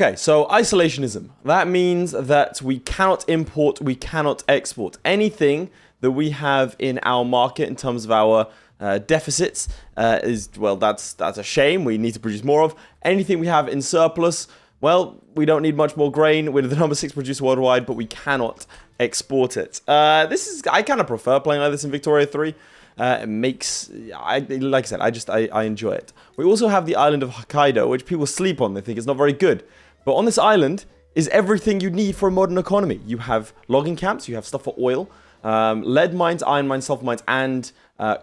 Okay, so isolationism. That means that we cannot import, we cannot export. Anything that we have in our market in terms of our deficits that's a shame. We need to produce more of. Anything we have in surplus, well, we don't need much more grain. We're the number 6 producer worldwide, but we cannot export it. I kind of prefer playing like this in Victoria 3. Like I said, I enjoy it. We also have the island of Hokkaido, which people sleep on. They think it's not very good. But on this island is everything you need for a modern economy. You have logging camps, you have stuff for oil, lead mines, iron mines, sulfur mines, and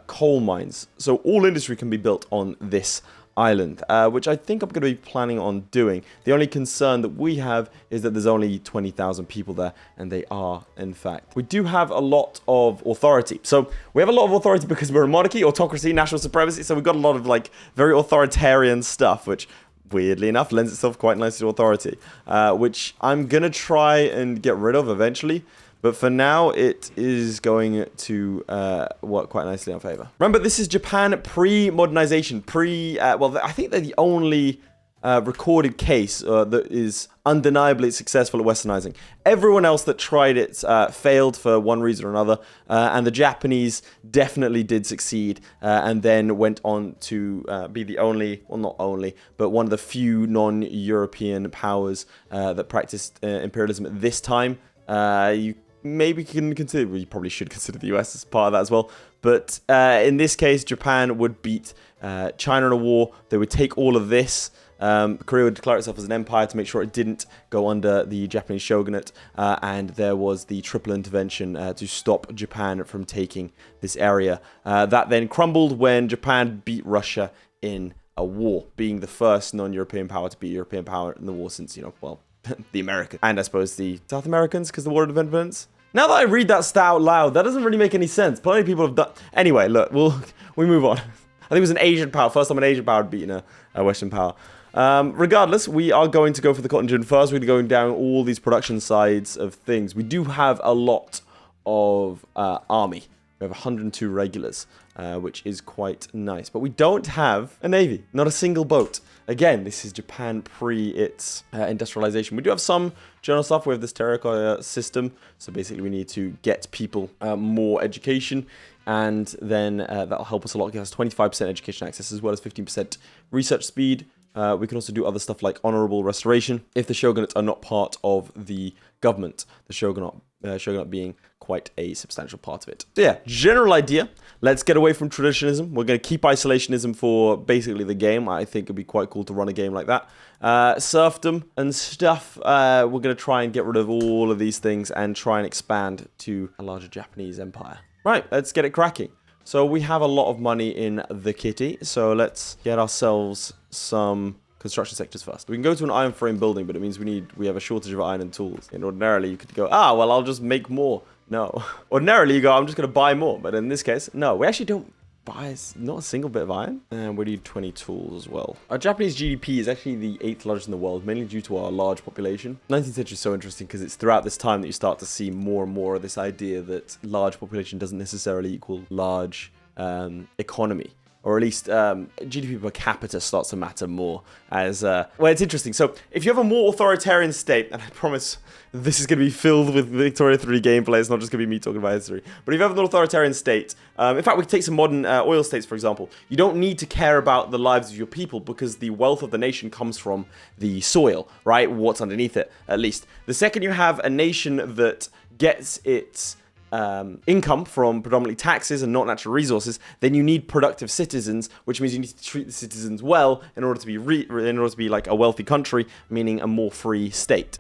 coal mines. So all industry can be built on this island, which I think I'm going to be planning on doing. The only concern that we have is that there's only 20,000 people there, and they are, in fact. We do have a lot of authority. So we have a lot of authority because we're a monarchy, autocracy, national supremacy, so we've got a lot of like very authoritarian stuff, which weirdly enough lends itself quite nicely to authority, which I'm going to try and get rid of eventually. But for now, it is going to work quite nicely in our favor. Remember, this is Japan pre-modernization. I think they're the only recorded case that is undeniably successful at westernizing. Everyone else that tried it failed for one reason or another. And the Japanese definitely did succeed and then went on to be the only, well, not only, but one of the few non-European powers that practiced imperialism at this time. You maybe can consider, well, you probably should consider the US as part of that as well. But in this case, Japan would beat China in a war. They would take all of this. Korea would declare itself as an empire to make sure it didn't go under the Japanese shogunate. And there was the triple intervention to stop Japan from taking this area. That then crumbled when Japan beat Russia in a war, being the first non-European power to beat European power in the war since, the Americans. And I suppose the South Americans, because the War of Independence. Now that I read that stat out loud, that doesn't really make any sense. Plenty of people have done... Anyway, look, we move on. I think it was an Asian power. First time an Asian power had beaten a Western power. Regardless, we are going to go for the cotton gin first. We're going down all these production sides of things. We do have a lot of army. We have 102 regulars, which is quite nice. But we don't have a navy. Not a single boat. Again, this is Japan pre its industrialization. We do have some general stuff. We have this terracotta system. So basically we need to get people more education. And then that'll help us a lot. Give us 25% education access as well as 15% research speed. We can also do other stuff like honorable restoration if the shogunates are not part of the government. The shogunate being quite a substantial part of it. So yeah, general idea. Let's get away from traditionalism. We're going to keep isolationism for basically the game. I think it'd be quite cool to run a game like that. Serfdom and stuff. We're going to try and get rid of all of these things and try and expand to a larger Japanese empire. Right, let's get it cracking. So we have a lot of money in the kitty. So let's get ourselves some construction sectors first. We can go to an iron frame building, but it means we have a shortage of iron and tools. And ordinarily you could go, well, I'll just make more. No. Ordinarily you go, I'm just going to buy more. But in this case, no, we actually don't buy not a single bit of iron. And we need 20 tools as well. Our Japanese GDP is actually the 8th largest in the world, mainly due to our large population. 19th century is so interesting because it's throughout this time that you start to see more and more of this idea that large population doesn't necessarily equal large economy. Or at least GDP per capita starts to matter more as... it's interesting. So if you have a more authoritarian state, and I promise this is going to be filled with Victoria 3 gameplay, it's not just going to be me talking about history, but if you have an authoritarian state, in fact, we can take some modern oil states, for example. You don't need to care about the lives of your people because the wealth of the nation comes from the soil, right? What's underneath it, at least. The second you have a nation that gets its... income from predominantly taxes and not natural resources, then you need productive citizens, which means you need to treat the citizens well in order to be like a wealthy country, meaning a more free state.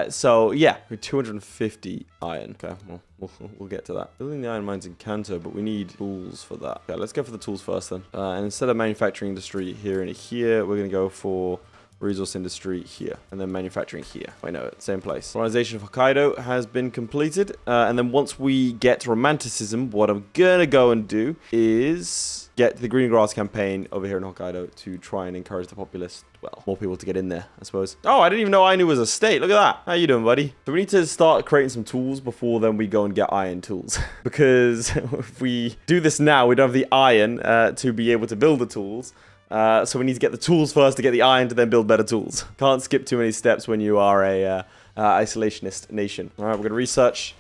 So yeah, we're 250 iron. Okay, well, we'll get to that. Building the iron mines in Kanto, but we need tools for that. Okay, let's go for the tools first then. And instead of manufacturing industry here and here, we're gonna go for resource industry here, and then manufacturing here. I know it, same place. Colonization of Hokkaido has been completed, and then once we get romanticism, what I'm gonna go and do is get the Green Grass campaign over here in Hokkaido to try and encourage the populace, well, more people to get in there, I suppose. Oh, I didn't even know Ainu was a state. Look at that. How you doing, buddy? So we need to start creating some tools before then we go and get iron tools. Because if we do this now, we don't have the iron to be able to build the tools. So we need to get the tools first to get the iron to then build better tools. Can't skip too many steps when you are a isolationist nation. All right, we're going to research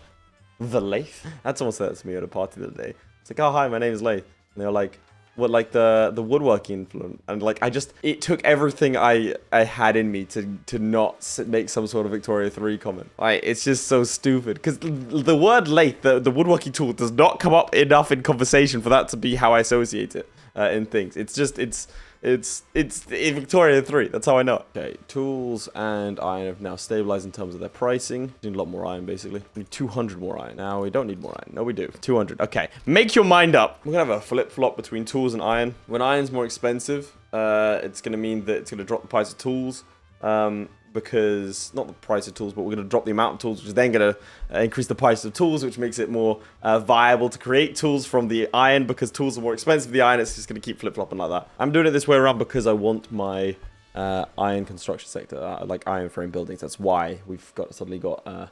the lathe. That's someone said that to me at a party the other day. It's like, oh, hi, my name is Lathe. And they were like, what, like the woodworking influence? And like, it took everything I had in me to not make some sort of Victoria 3 comment. Like, it's just so stupid. Because the word lathe, the woodworking tool, does not come up enough in conversation for that to be how I associate it in things. It's Victoria 3. That's how I know it. Okay, tools and iron have now stabilized in terms of their pricing. We need a lot more iron, basically. We need 200 more iron. Now, we don't need more iron. No, we do. 200. Okay, make your mind up. We're going to have a flip-flop between tools and iron. When iron's more expensive, it's going to mean that it's going to drop the price of tools. Because, not the price of tools, but we're going to drop the amount of tools, which is then going to increase the price of tools, which makes it more viable to create tools from the iron, because tools are more expensive. The iron is just going to keep flip-flopping like that. I'm doing it this way around because I want my iron construction sector, like iron frame buildings. That's why we've suddenly got a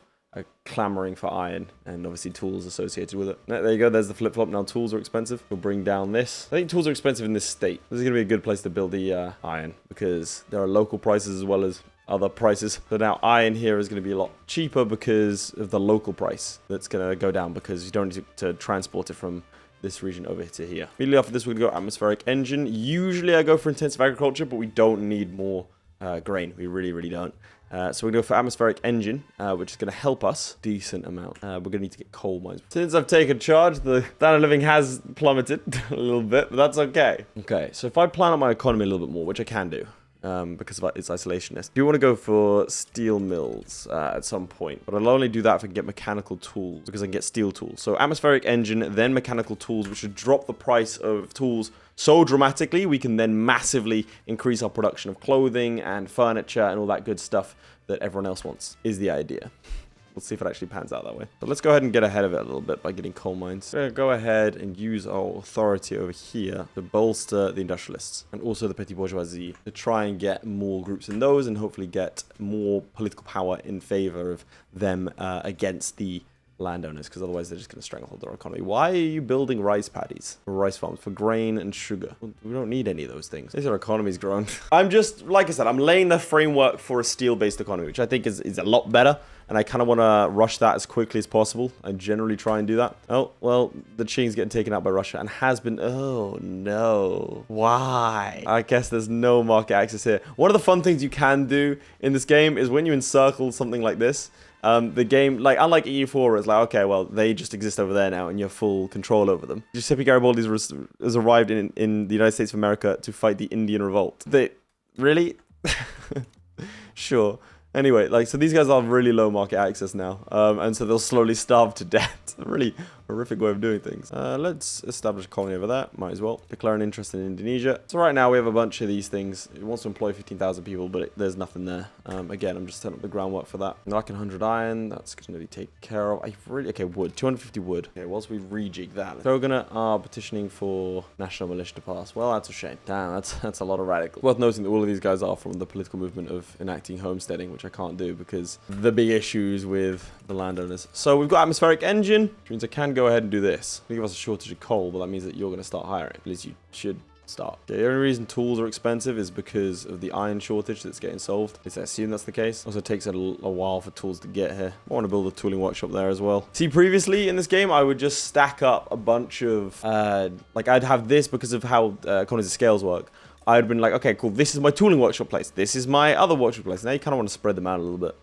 clamoring for iron, and obviously tools associated with it. There you go, there's the flip-flop. Now tools are expensive. We'll bring down this. I think tools are expensive in this state. This is going to be a good place to build the iron, because there are local prices as well as other prices. So now iron here is going to be a lot cheaper because of the local price that's going to go down, because you don't need to transport it from this region over to here. Immediately after this, we're going to go atmospheric engine. Usually I go for intensive agriculture, but we don't need more grain. We really don't. So we're going to go for atmospheric engine, which is going to help us a decent amount. We're going to need to get coal mines. Since I've taken charge, the standard of living has plummeted a little bit, but that's okay. Okay, so if I plan out my economy a little bit more, which I can do, because of its isolationist. You want to go for steel mills at some point, but I'll only do that if I can get mechanical tools, because I can get steel tools. So atmospheric engine, then mechanical tools, which should drop the price of tools so dramatically, we can then massively increase our production of clothing and furniture and all that good stuff that everyone else wants, is the idea. We'll see if it actually pans out that way. But let's go ahead and get ahead of it a little bit by getting coal mines. We're going to go ahead and use our authority over here to bolster the industrialists and also the petty bourgeoisie, to try and get more groups in those and hopefully get more political power in favor of them against the landowners, because otherwise they're just going to stranglehold their economy. Why are you building rice paddies for rice farms, for grain and sugar? We don't need any of those things. At least our economy's grown. I'm just, like I said, I'm laying the framework for a steel-based economy, which I think is a lot better. And I kind of want to rush that as quickly as possible. I generally try and do that. Oh, well, the Qing's getting taken out by Russia and has been... Oh, no. Why? I guess there's no market access here. One of the fun things you can do in this game is when you encircle something like this, the game, like, unlike EU4, it's like, okay, well, they just exist over there now and you have full control over them. Giuseppe Garibaldi has arrived in the United States of America to fight the Indian Revolt. Really? Sure. Anyway, like, so these guys have really low market access now, and so they'll slowly starve to death. A really horrific way of doing things. Let's establish a colony over there. Might as well. Declare an interest in Indonesia. So right now we have a bunch of these things. It wants to employ 15,000 people, but there's nothing there. Again, I'm just setting up the groundwork for that. Like 100 iron. That's going to be taken care of. Okay, wood. 250 wood. Okay, whilst we rejig that. Shogunate are petitioning for national militia to pass. Well, that's a shame. Damn, that's a lot of radicals. Worth noting that all of these guys are from the political movement of enacting homesteading, which I can't do because the big issues with the landowners. So we've got atmospheric engine, which means I can go ahead and do this. We give us a shortage of coal, but that means that you're going to start hiring. At least you should start. Okay, the only reason tools are expensive is because of the iron shortage that's getting solved. At least I assume that's the case. Also, it takes a while for tools to get here. I want to build a tooling workshop there as well. See, previously in this game, I would just stack up a bunch of, like, I'd have this because of how economies of scales work. I'd been like, okay, cool, this is my tooling workshop place. This is my other workshop place. Now you kind of want to spread them out a little bit.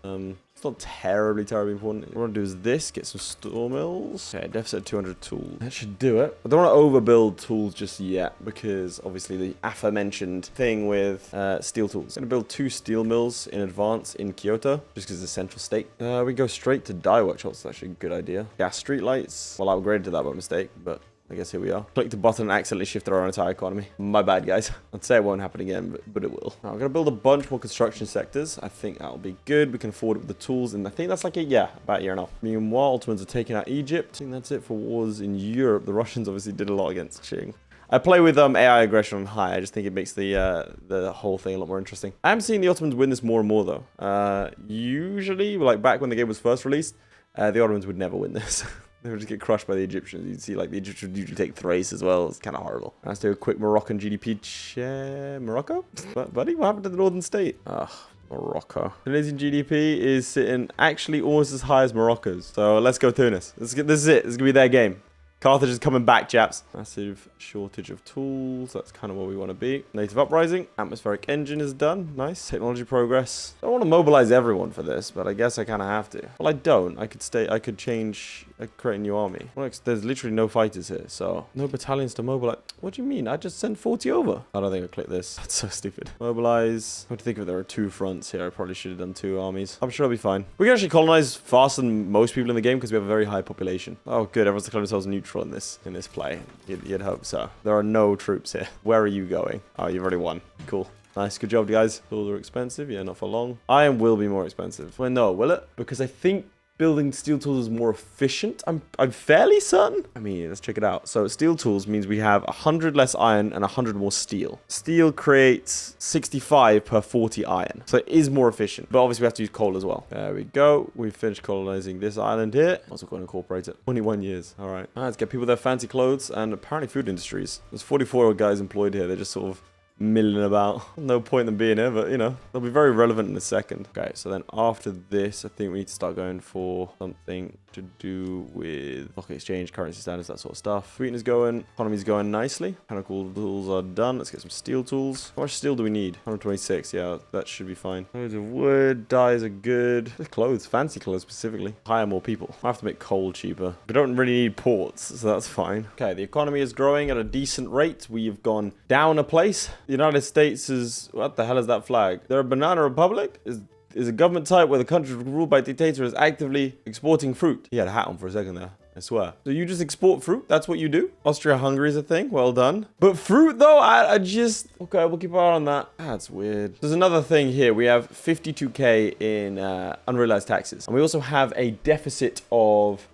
It's not terribly important. What I want to do is this, get some store mills. Okay, deficit of 200 tools. That should do it. I don't want to overbuild tools just yet because obviously the aforementioned thing with steel tools. I'm going to build 2 steel mills in advance in Kyoto just because it's a central state. We go straight to dye workshops. That's actually a good idea. Gas street lights. Well, I upgraded to that by mistake, but I guess here we are. Click the button and accidentally shifted our entire economy. My bad, guys. I'd say it won't happen again, but it will. Now, I'm going to build a bunch more construction sectors. I think that'll be good. We can afford it with the tools, and I think that's like about a year and a half. Meanwhile, Ottomans are taking out Egypt. I think that's it for wars in Europe. The Russians obviously did a lot against Qing. I play with AI aggression on high. I just think it makes the whole thing a lot more interesting. I'm seeing the Ottomans win this more and more, though. Usually, like back when the game was first released, the Ottomans would never win this. They would just get crushed by the Egyptians. You'd see like the Egyptians would usually take Thrace as well. It's kind of horrible. Let's do a quick Moroccan GDP check. Morocco? Buddy, what happened to the northern state? Ugh. Morocco. Tunisian GDP is sitting actually almost as high as Morocco's. So let's go Tunis. This is it. This is going to be their game. Carthage is coming back, chaps. Massive shortage of tools. That's kind of where we want to be. Native uprising. Atmospheric engine is done. Nice. Technology progress. I don't want to mobilize everyone for this, but I guess I kind of have to. Well, I don't. I could change. I could create a new army. Well, there's literally no fighters here, so no battalions to mobilize. What do you mean? I just sent 40 over. I don't think I clicked this. That's so stupid. Mobilize. What do you think of it? There are 2 fronts here. I probably should have done 2 armies. I'm sure I'll be fine. We can actually colonize faster than most people in the game because we have a very high population. Oh, good. Everyone's declared themselves neutral in this play. You'd hope so. There are no troops here. Where are you going? Oh, you've already won. Cool. Nice. Good job, guys. Tools are expensive. Yeah, not for long. Iron will be more expensive. Well, no, will it? Because I think building steel tools is more efficient. I'm fairly certain. I mean, let's check it out. So steel tools means we have 100 less iron and 100 more steel. Steel creates 65 per 40 iron. So it is more efficient. But obviously we have to use coal as well. There we go. We've finished colonizing this island here. Also going to incorporate it. 21 years. All right. All right, let's get people their fancy clothes and apparently food industries. There's 44 guys employed here. They're just sort of milling about. No point in them being here, but you know, they'll be very relevant in a second. Okay, so then after this, I think we need to start going for something to do with stock exchange, currency standards, that sort of stuff. Sweetener's going, economy's going nicely. Mechanical tools are done. Let's get some steel tools. How much steel do we need? 126. Yeah, that should be fine. Loads of wood, dyes are good. Clothes, fancy clothes specifically. Hire more people. I have to make coal cheaper. We don't really need ports, so that's fine. Okay, the economy is growing at a decent rate. We've gone down a place. The United States is... What the hell is that flag? They're a banana republic? Is a government type where the country ruled by a dictator is actively exporting fruit. He had a hat on for a second there. I swear. So you just export fruit? That's what you do? Austria-Hungary is a thing. Well done. But fruit, though, I just... Okay, we'll keep our eye on that. That's weird. There's another thing here. We have 52k in unrealized taxes. And we also have a deficit of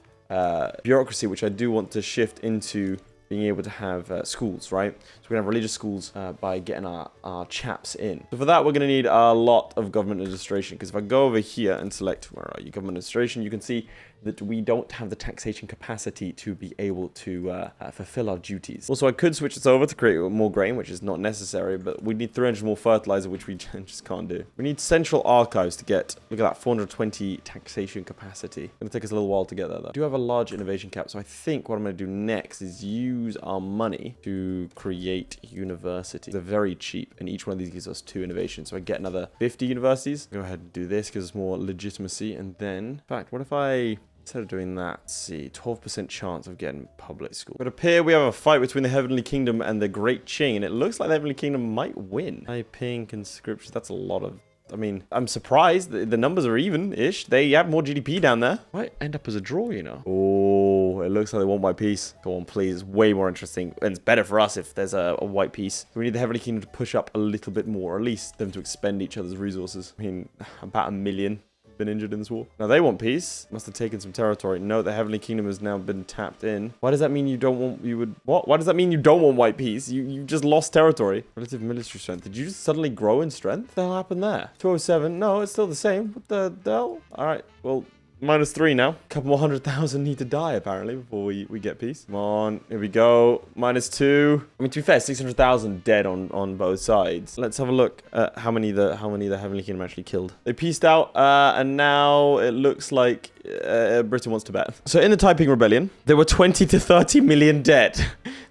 bureaucracy, which I do want to shift into being able to have schools, right? So we're gonna have religious schools by getting our chaps in. So for that, we're gonna need a lot of government administration, because if I go over here and select, where are you, government administration, you can see that we don't have the taxation capacity to be able to fulfill our duties. Also, I could switch this over to create more grain, which is not necessary, but we need 300 more fertilizer, which we just can't do. We need central archives to get, look at that, 420 taxation capacity. It's gonna take us a little while to get there, though. I do have a large innovation cap, so I think what I'm gonna do next is use our money to create universities. They're very cheap, and each one of these gives us 2 innovations. So I get another 50 universities. Go ahead and do this, gives us more legitimacy, and then, in fact, what if I... Instead of doing that, let's see, 12% chance of getting public school. But up here, we have a fight between the Heavenly Kingdom and the Great Qing, and it looks like the Heavenly Kingdom might win. Taiping conscription, that's a lot of... I mean, I'm surprised. The numbers are even-ish. They have more GDP down there. Might end up as a draw, you know. Oh, it looks like they want white peace. Go on, please. It's way more interesting. And it's better for us if there's a white peace. We need the Heavenly Kingdom to push up a little bit more, or at least them to expend each other's resources. I mean, about 1 million been injured in this war. Now they want peace. Must have taken some territory. No, the Heavenly Kingdom has now been tapped in. Why does that mean you don't want... You would... What? Why does that mean you don't want white peace? You just lost territory. Relative military strength. Did you just suddenly grow in strength? What the hell happened there? 207. No, it's still the same. What the hell? All right. Well... -3 now. A couple more 100,000 need to die, apparently, before we get peace. Come on. Here we go. -2. I mean, to be fair, 600,000 dead on both sides. Let's have a look at how many the Heavenly Kingdom actually killed. They peaced out, and now it looks like Britain wants Tibet. So in the Taiping Rebellion, there were 20 to 30 million dead.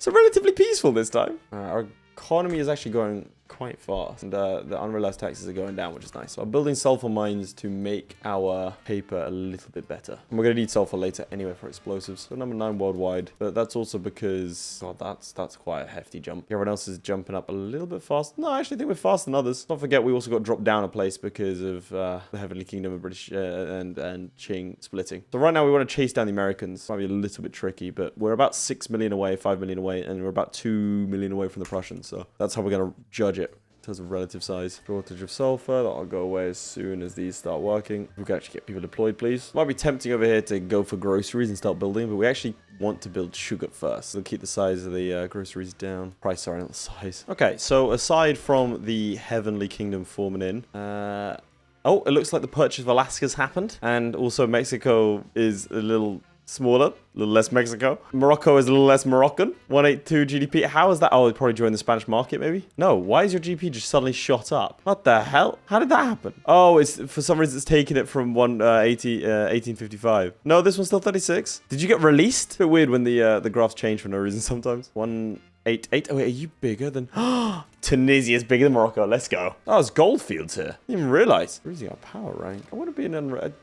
So relatively peaceful this time. Our economy is actually going quite fast, and the unrealized taxes are going down, which is nice. So I'm building sulfur mines to make our paper a little bit better, and we're gonna need sulfur later anyway for explosives. So number 9 worldwide, but that's also because, God, that's quite a hefty jump. Everyone else is jumping up a little bit fast. No, I actually think we're faster than others. Don't forget, we also got dropped down a place because of the Heavenly Kingdom of British and Qing splitting. So right now we want to chase down the Americans. Might be a little bit tricky, but we're about 6 million away, 5 million away, and we're about 2 million away from the Prussians. So that's how we're gonna judge it in terms of relative size. Shortage of sulfur, that'll go away as soon as these start working. We can actually get people deployed, please. Might be tempting over here to go for groceries and start building, but we actually want to build sugar first. We'll keep the size of the groceries down. Price, sorry, not the size. Okay, so aside from the Heavenly Kingdom forming in, oh, it looks like the purchase of Alaska's happened, and also Mexico is a little smaller, a little less Mexico. Morocco is a little less Moroccan. 182 GDP. How is that? Oh, it probably joined the Spanish market, maybe? No, why is your GDP just suddenly shot up? What the hell? How did that happen? Oh, it's for some reason it's taking it from 1855. No, this one's still 36. Did you get released? A bit weird when the graphs change for no reason sometimes. 188. Oh, wait, are you bigger than... Tunisia is bigger than Morocco. Let's go. Oh, it's goldfields here. I didn't even realize. We're using our power rank. I want to be an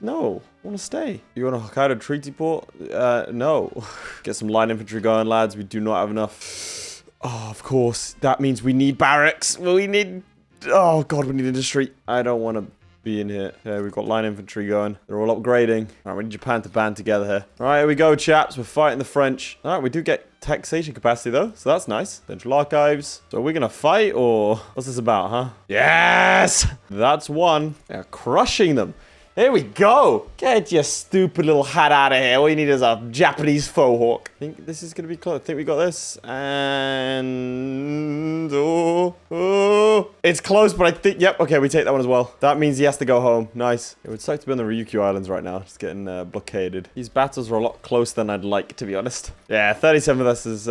no. I want to stay. You want a Hokkaido treaty port? No. Get some line infantry going, lads. We do not have enough. Oh, of course. That means we need barracks. We need... Oh, God, we need industry. I don't want to be in here. Okay, we've got line infantry going. They're all upgrading. All right, we need Japan to band together here. All right, here we go, chaps. We're fighting the French. All right, we do get taxation capacity, though, so that's nice. Central archives. So are we going to fight, or what's this about, huh? Yes! That's one. They're crushing them. Here we go. Get your stupid little hat out of here. All you need is a Japanese faux hawk. I think this is going to be close. I think we got this. And... Oh. It's close, but I think... Yep, okay, we take that one as well. That means he has to go home. Nice. It would suck to be on the Ryukyu Islands right now. Just getting blockaded. These battles are a lot closer than I'd like, to be honest. Yeah, 37 versus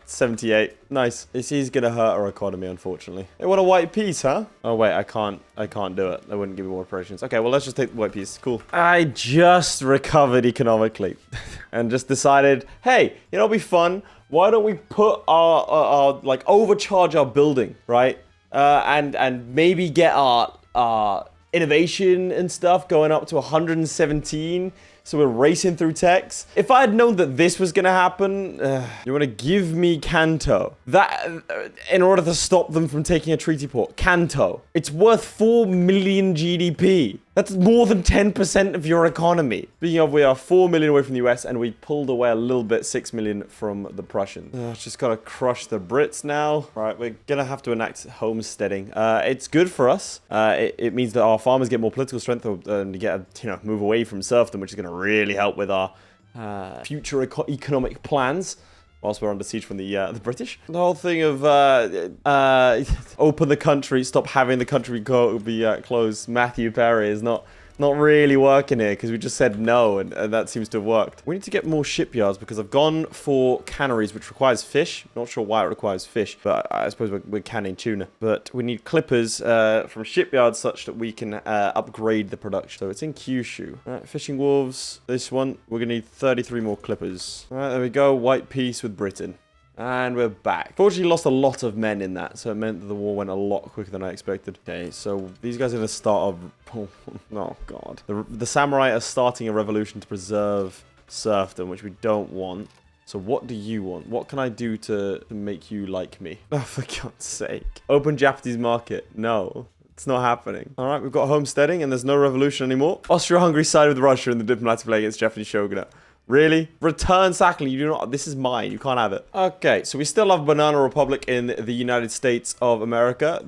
78. Nice. This is going to hurt our economy, unfortunately. They want a white peace, huh? Oh, wait, I can't do it. They wouldn't give me more operations. Okay, well, let's just take the white peace. Cool. I just recovered economically and just decided, hey, you know, it'll be fun. Why don't we put our like, overcharge our building, right? And maybe get our innovation and stuff going up to 117. So we're racing through techs. If I had known that this was going to happen, you want to give me Kanto. That, in order to stop them from taking a treaty port. Kanto. It's worth 4 million GDP. That's more than 10% of your economy. Speaking of, we are 4 million away from the US, and we pulled away a little bit, 6 million from the Prussians. Just gotta crush the Brits now. Right, we're gonna have to enact homesteading. It's good for us. It means that our farmers get more political strength and get, move away from serfdom, which is gonna really help with our future economic plans. Whilst we're under siege from the British. The whole thing of open the country, stop having the country be closed. Matthew Perry is not really working here because we just said no, and that seems to have worked. We need to get more shipyards because I've gone for canneries, which requires fish. Not sure why it requires fish, but I suppose we're canning tuna. But we need clippers from shipyards such that we can upgrade the production. So it's in Kyushu. All right, fishing wolves. This one, we're going to need 33 more clippers. All right, there we go. White peace with Britain. And we're back. Fortunately, lost a lot of men in that, so it meant that the war went a lot quicker than I expected. Okay, so these guys are going to start a... Oh, God. The samurai are starting a revolution to preserve serfdom, which we don't want. So what do you want? What can I do to make you like me? Oh, for God's sake. Open Japanese market. No. It's not happening. All right, we've got homesteading, and there's no revolution anymore. Austria-Hungary side with Russia in the diplomatic play against Japanese shogunate. Really? Return Sakhalin. You do not. This is mine. You can't have it. Okay, so we still have Banana Republic in the United States of America.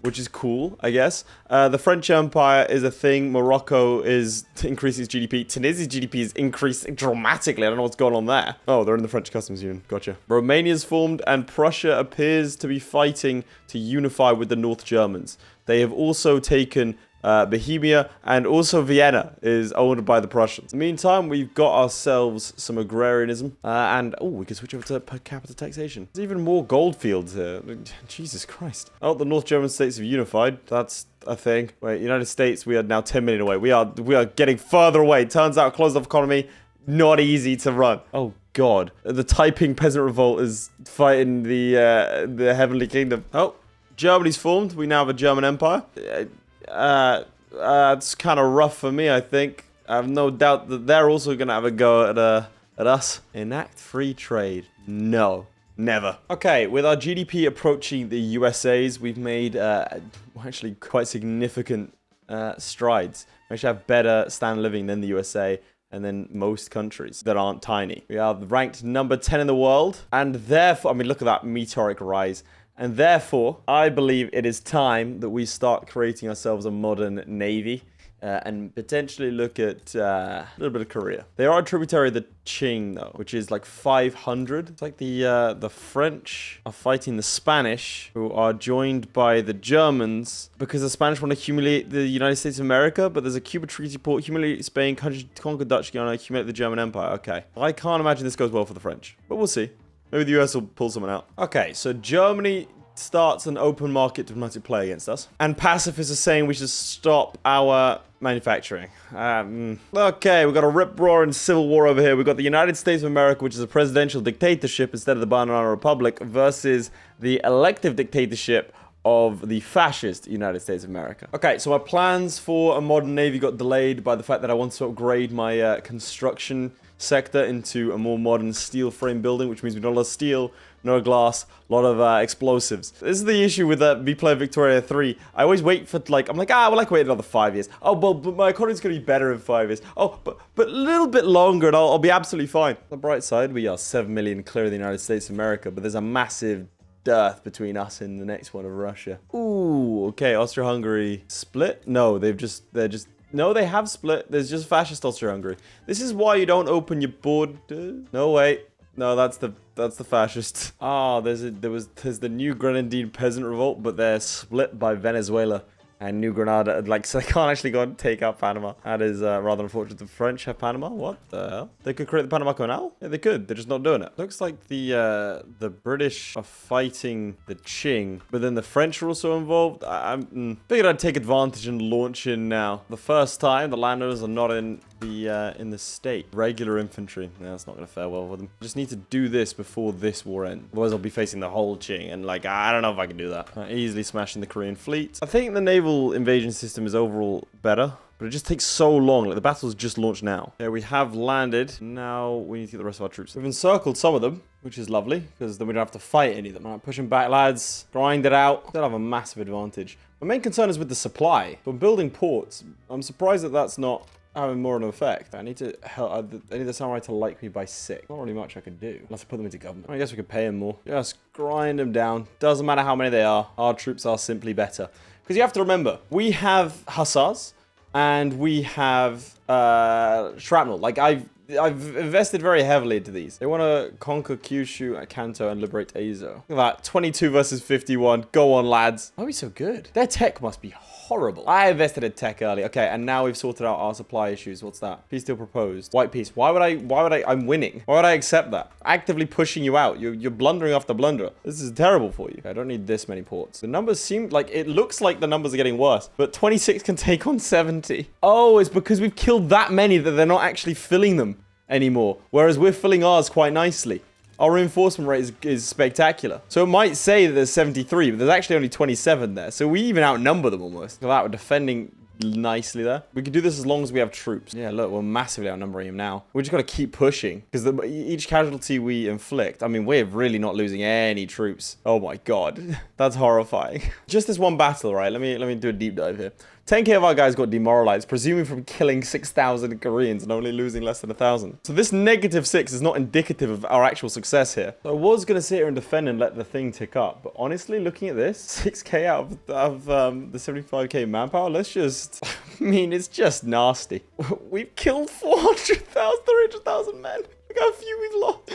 Which is cool, I guess. The French Empire is a thing. Morocco is increasing its GDP. Tunisia's GDP is increasing dramatically. I don't know what's going on there. Oh, they're in the French Customs Union. Gotcha. Romania's formed, and Prussia appears to be fighting to unify with the North Germans. They have also taken Bohemia, and also Vienna is owned by the Prussians. In the meantime, we've got ourselves some agrarianism, and we can switch over to per capita taxation. There's even more gold fields here. Jesus Christ. Oh, the North German states have unified. That's a thing. Wait, United States, we are now 10 million away. We are getting further away. Turns out, closed off economy, not easy to run. Oh, God. The Taiping Peasant Revolt is fighting the Heavenly Kingdom. Oh, Germany's formed. We now have a German Empire. It's kind of rough for me, I think. I have no doubt that they're also going to have a go at us. Enact free trade. No. Never. Okay, with our GDP approaching the USA's, we've made actually quite significant strides. We actually have better standard of living than the USA and then most countries that aren't tiny. We are ranked number 10 in the world, and therefore, I mean, look at that meteoric rise. And therefore, I believe it is time that we start creating ourselves a modern navy. and potentially look at a little bit of Korea. They are a tributary of the Qing, though, which is like 500. It's like the French are fighting the Spanish, who are joined by the Germans because the Spanish want to humiliate the United States of America, but there's a Cuba Treaty port, humiliate Spain, conquer Dutch Guiana, humiliate the German Empire. Okay. I can't imagine this goes well for the French, but we'll see. Maybe the US will pull someone out. Okay, so Germany starts an open market diplomatic play against us. And pacifists are saying we should stop our manufacturing. Okay, we've got a rip-roaring civil war over here. We've got the United States of America, which is a presidential dictatorship instead of the Banana Republic, versus the elective dictatorship of the fascist United States of America. Okay, so my plans for a modern navy got delayed by the fact that I want to upgrade my construction sector into a more modern steel frame building, which means we don't have a lot of steel, no glass, a lot of explosives. This is the issue with me playing Victoria 3. I always wait for, like, I'm like, well, I can wait another 5 years. Oh, but my economy's going to be better in 5 years. Oh, but a little bit longer and I'll be absolutely fine. On the bright side, we are 7 million clear of the United States of America, but there's a massive dearth between us and the next one of Russia. Ooh, okay, Austria-Hungary split? No, no, they have split. There's just fascist Austria-Hungary. This is why you don't open your border. No, wait. No, that's the fascists. Ah, there's the New Grenadine peasant revolt, but they're split by Venezuela and New Granada. Like, so they can't actually go and take out Panama. That is rather unfortunate. The French have Panama. What the hell? They could create the Panama Canal? Yeah, they could. They're just not doing it. Looks like the British are fighting the Qing, but then the French are also involved. I figured I'd take advantage and launch in now. The first time the landowners are not in the state. Regular infantry. Yeah, that's not going to fare well with them. Just need to do this before this war ends. Otherwise, I'll be facing the whole Qing, and like, I don't know if I can do that. Easily smashing the Korean fleet. I think the naval invasion system is overall better, but it just takes so long. Like, the battle's just launched now. Okay, we have landed. Now we need to get the rest of our troops. We've encircled some of them, which is lovely, because then we don't have to fight any of them. All right, pushing back, lads. Grind it out. Still have a massive advantage. My main concern is with the supply. But building ports, I'm surprised that that's not having more of an effect. I need the samurai to like me by 6. Not really much I could do, unless I put them into government. I guess we could pay them more. Just grind them down. Doesn't matter how many they are. Our troops are simply better. Because you have to remember, we have hussars, and we have shrapnel. Like, I've invested very heavily into these. They want to conquer Kyushu, Kanto, and liberate Azo. Look at that. 22 versus 51. Go on, lads. Why are we so good? Their tech must be horrible. I invested in tech early. Okay, and now we've sorted out our supply issues. What's that? Peace deal proposed. White peace. Why would I, I'm winning. Why would I accept that? Actively pushing you out. You're blundering after blunder. This is terrible for you. Okay, I don't need this many ports. The numbers seem like, it looks like the numbers are getting worse, but 26 can take on 70. Oh, it's because we've killed that many that they're not actually filling them anymore. Whereas we're filling ours quite nicely. Our reinforcement rate is spectacular. So it might say that there's 73, but there's actually only 27 there. So we even outnumber them almost. Look at that, we're defending nicely there. We can do this as long as we have troops. Yeah, look, we're massively outnumbering him now. We just got to keep pushing, because each casualty we inflict, I mean, we're really not losing any troops. Oh my god, that's horrifying. Just this one battle, right? Let me do a deep dive here. 10k of our guys got demoralized, presuming from killing 6,000 Koreans and only losing less than 1,000. So this -6 is not indicative of our actual success here. So I was going to sit here and defend and let the thing tick up, but honestly, looking at this, 6k out of the 75k manpower, let's just, I mean, it's just nasty. We've killed 400,000, 300,000 men. Look how few we've lost.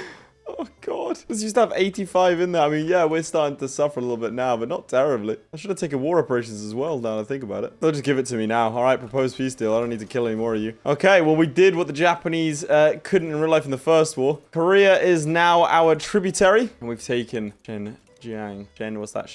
Oh god. Let's just have 85 in there. I mean, yeah, we're starting to suffer a little bit now, but not terribly. I should have taken war operations as well, now that I think about it. They'll just give it to me now. Alright, proposed peace deal. I don't need to kill any more of you. Okay, well, we did what the Japanese couldn't in real life in the first war. Korea is now our tributary. And we've taken what's that?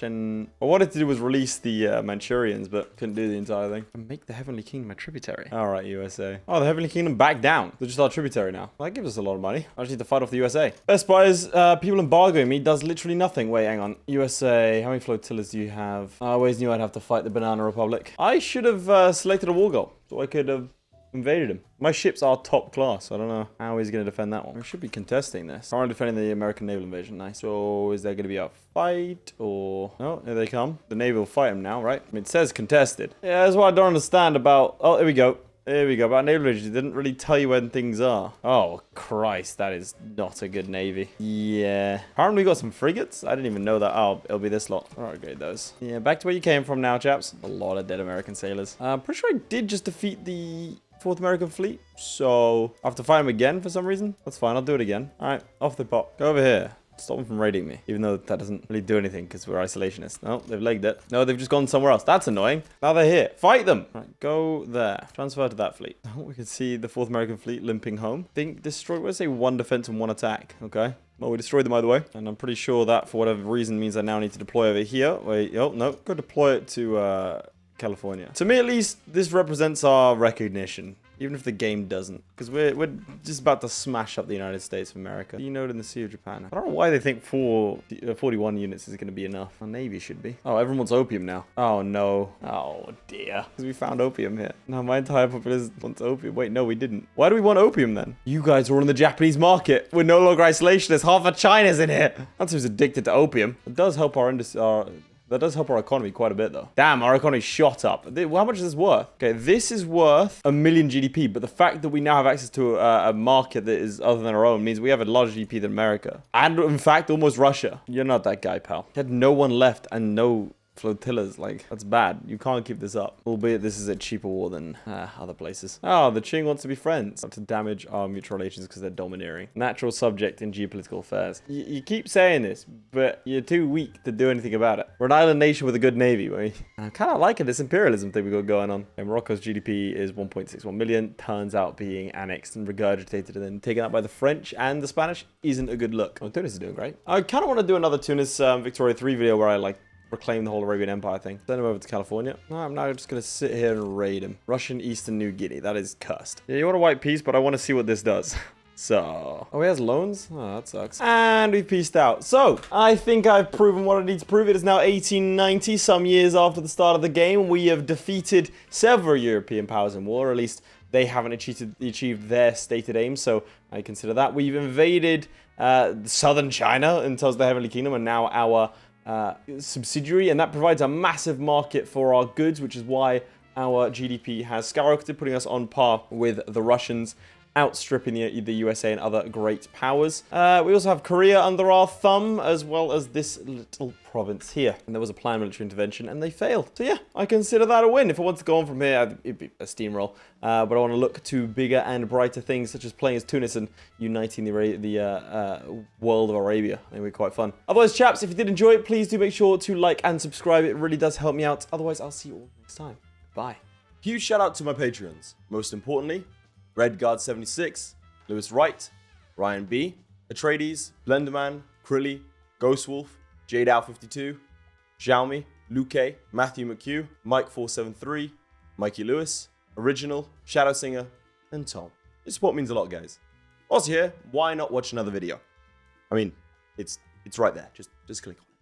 I wanted to do was release the Manchurians, but couldn't do the entire thing. And make the Heavenly Kingdom a tributary. Alright, USA. Oh, the Heavenly Kingdom back down. They're just our tributary now. Well, that gives us a lot of money. I just need to fight off the USA. Best Buy is people embargoing me does literally nothing. Wait, hang on. USA, how many flotillas do you have? I always knew I'd have to fight the Banana Republic. I should have selected a war goal, so I could have invaded him. My ships are top class. I don't know how he's going to defend that one. We should be contesting this. I'm defending the American naval invasion. Nice. So is there going to be a fight or... Oh, here they come. The Navy will fight him now, right? I mean, it says contested. Yeah, that's what I don't understand about... Oh, there we go. There we go. But our naval relations didn't really tell you when things are. Oh, Christ. That is not a good navy. Yeah. Apparently we got some frigates. I didn't even know that. Oh, it'll be this lot. All right, great, those. Yeah, back to where you came from now, chaps. A lot of dead American sailors. I'm pretty sure I did just defeat the Fourth American Fleet. So I have to fight him again for some reason. That's fine. I'll do it again. All right, off they pop. Go over here. Stop them from raiding me, even though that doesn't really do anything because we're isolationists. No, they've legged it. No, they've just gone somewhere else. That's annoying. Now they're here. Fight them. Right, go there. Transfer to that fleet. Oh, we can see the Fourth American Fleet limping home. Think destroy. Let's say 1 defense and 1 attack. Okay. Well, we destroyed them either way. And I'm pretty sure that, for whatever reason, means I now need to deploy over here. Wait, oh, no. Go deploy it to California. To me, at least, this represents our recognition. Even if the game doesn't. Because we're just about to smash up the United States of America. You know, in the Sea of Japan. I don't know why they think 41 units is going to be enough. Our Navy should be. Oh, everyone wants opium now. Oh, no. Oh, dear. Because we found opium here. Now, my entire population wants opium. Wait, no, we didn't. Why do we want opium then? You guys are all in the Japanese market. We're no longer isolationists. Half of China's in here. That's who's addicted to opium. It does help our industry. That does help our economy quite a bit, though. Damn, our economy shot up. How much is this worth? Okay, this is worth 1 million GDP, but the fact that we now have access to a market that is other than our own means we have a larger GDP than America. And, in fact, almost Russia. You're not that guy, pal. You had no one left and no flotillas. Like, that's bad. You can't keep this up. Albeit this is a cheaper war than other places. Oh, the Qing wants to be friends. Not to damage our mutual relations because they're domineering. Natural subject in geopolitical affairs. You keep saying this, but you're too weak to do anything about it. We're an island nation with a good navy. I'm kind of liking this imperialism thing we got going on. And Morocco's GDP is 1.61 million. Turns out being annexed and regurgitated and then taken out by the French and the Spanish isn't a good look. Oh, Tunis is doing great. I kind of want to do another Tunis Victoria 3 video where I proclaim the whole Arabian Empire thing. Send him over to California. No, I'm now just going to sit here and raid him. Russian Eastern New Guinea. That is cursed. Yeah, you want a white peace, but I want to see what this does. So, oh, he has loans? Oh, that sucks. And we've pieced out. So, I think I've proven what I need to prove. It is now 1890, some years after the start of the game. We have defeated several European powers in war, or at least they haven't achieved their stated aim, so I consider that. We've invaded southern China in terms of the Heavenly Kingdom, and now our subsidiary, and that provides a massive market for our goods, which is why our GDP has skyrocketed, putting us on par with the Russians, outstripping the USA and other great powers. We also have Korea under our thumb, as well as this little province here. And there was a planned military intervention, and they failed. So yeah, I consider that a win. If I want to go on from here, it'd be a steamroll. But I want to look to bigger and brighter things, such as playing as Tunis and uniting the world of Arabia. I think it'd be quite fun. Otherwise, chaps, if you did enjoy it, please do make sure to like and subscribe. It really does help me out. Otherwise, I'll see you all next time. Bye. Huge shout out to my Patreons. Most importantly, Redguard76, Lewis Wright, Ryan B, Atreides, Blenderman, Crilly, Ghostwolf, JadeOut52, Sjalmi, Luke, Matthew McHugh, Mike473, Mikey Lewis, Original, ShadowSinger, and Tom. Your support means a lot, guys. Also here, why not watch another video? I mean, it's right there. Just click on it.